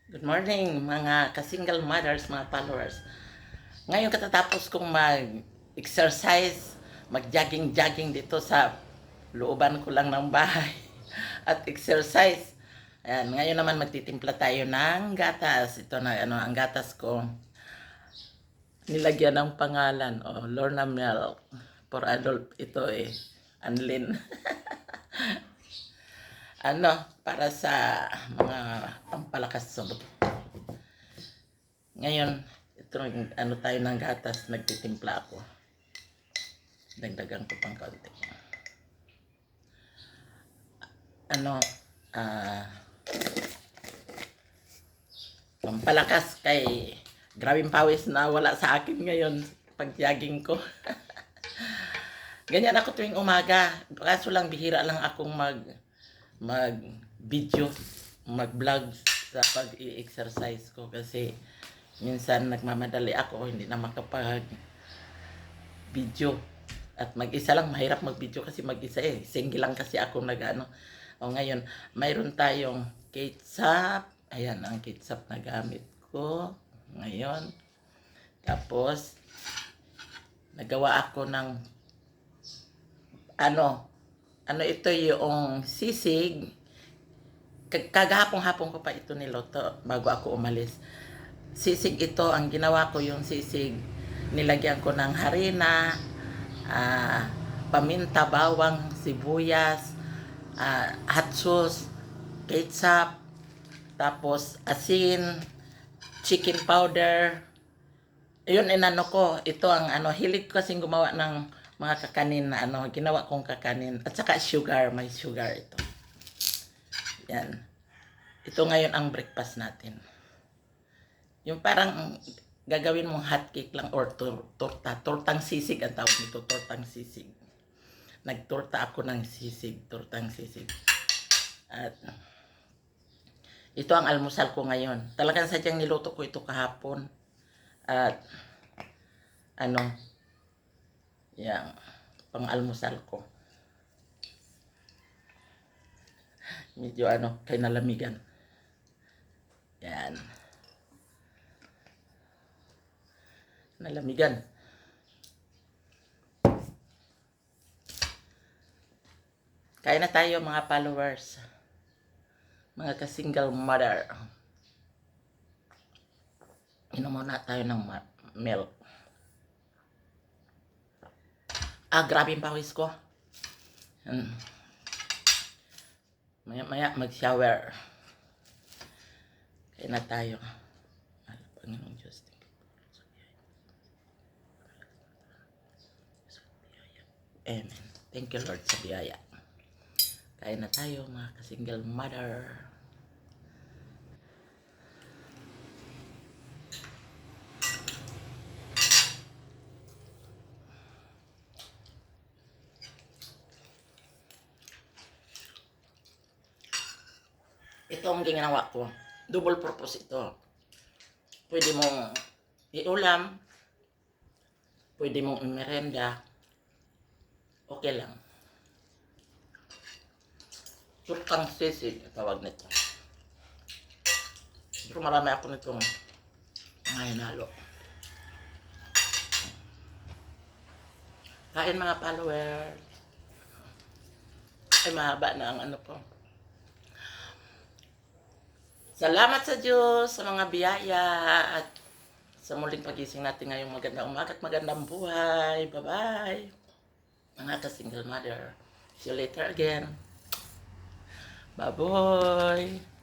Good morning mga ka-single mothers, mga followers. Ngayon katatapos kong mag-exercise, mag-jogging-jogging dito sa looban ko lang ng bahay at exercise. Ayan, ngayon naman magtitimpla tayo ng gatas. Ito na ang gatas ko. Nilagyan ng pangalan, Lorna Milk. For adult ito Anlin. Para sa mga pampalakas sa buto. Ngayon, ito tayo ng gatas, nagtitimpla ako. Dagdagan ko pang kaunti. Pampalakas kay grabing pawis na wala sa akin ngayon pag jogging ko. Ganyan ako tuwing umaga. Kaso lang bihira lang akong mag-video, mag-vlog sa pag-i-exercise ko kasi minsan nagmamadali ako, hindi na makapag-video. At mag-isa lang, mahirap mag-video kasi mag-isa Single lang kasi ako ngayon, mayroon tayong ketchup. Ayan, ang ketchup na gamit ko ngayon. Tapos, nagawa ako ng ito yung sisig. Kagahapon-hapon ko pa ito niloto bago ako umalis. Sisig ito, ang ginawa ko yung sisig, nilagyan ko ng harina, paminta, bawang, sibuyas, hot sauce, ketchup, tapos asin, chicken powder. Yun ko. Ito ang hilig ko kasing gumawa ng mga kakanin na ginawa kong kakanin. At saka sugar, may sugar ito. Yan. Ito ngayon ang breakfast natin. Yung parang gagawin mong hot cake lang or torta. Tortang sisig ang tawag nito, tortang sisig. Nagtorta ako ng sisig, tortang sisig. At ito ang almusal ko ngayon. Talagang sadyang niluto ko ito kahapon. At yan, pang-almusal ko. Medyo kay nalamigan. Yan. Nalamigan. Kain na tayo mga followers. Mga ka-single mother. Inom muna tayo ng milk. Grabe yung pawis ko. Maya mag-shower. Kaya na tayo. Panginoong Diyos. Amen. Thank you Lord sa biyaya. Kaya na tayo mga ka-single mother. Ito ang ginawa ko. Double purpose ito. Pwede mong iulam. Pwede mong imerenda. Okay lang. Turkang sisig, tawag nito. Pero marami ako nitong hinalo. Kain mga followers. Ay, mahaba na ang ko. Salamat sa Diyos sa mga biyaya at sa muling pagising natin ngayong magandang umaga at magandang buhay. Bye-bye. Mga ka-single mother. See you later again. Bye-bye.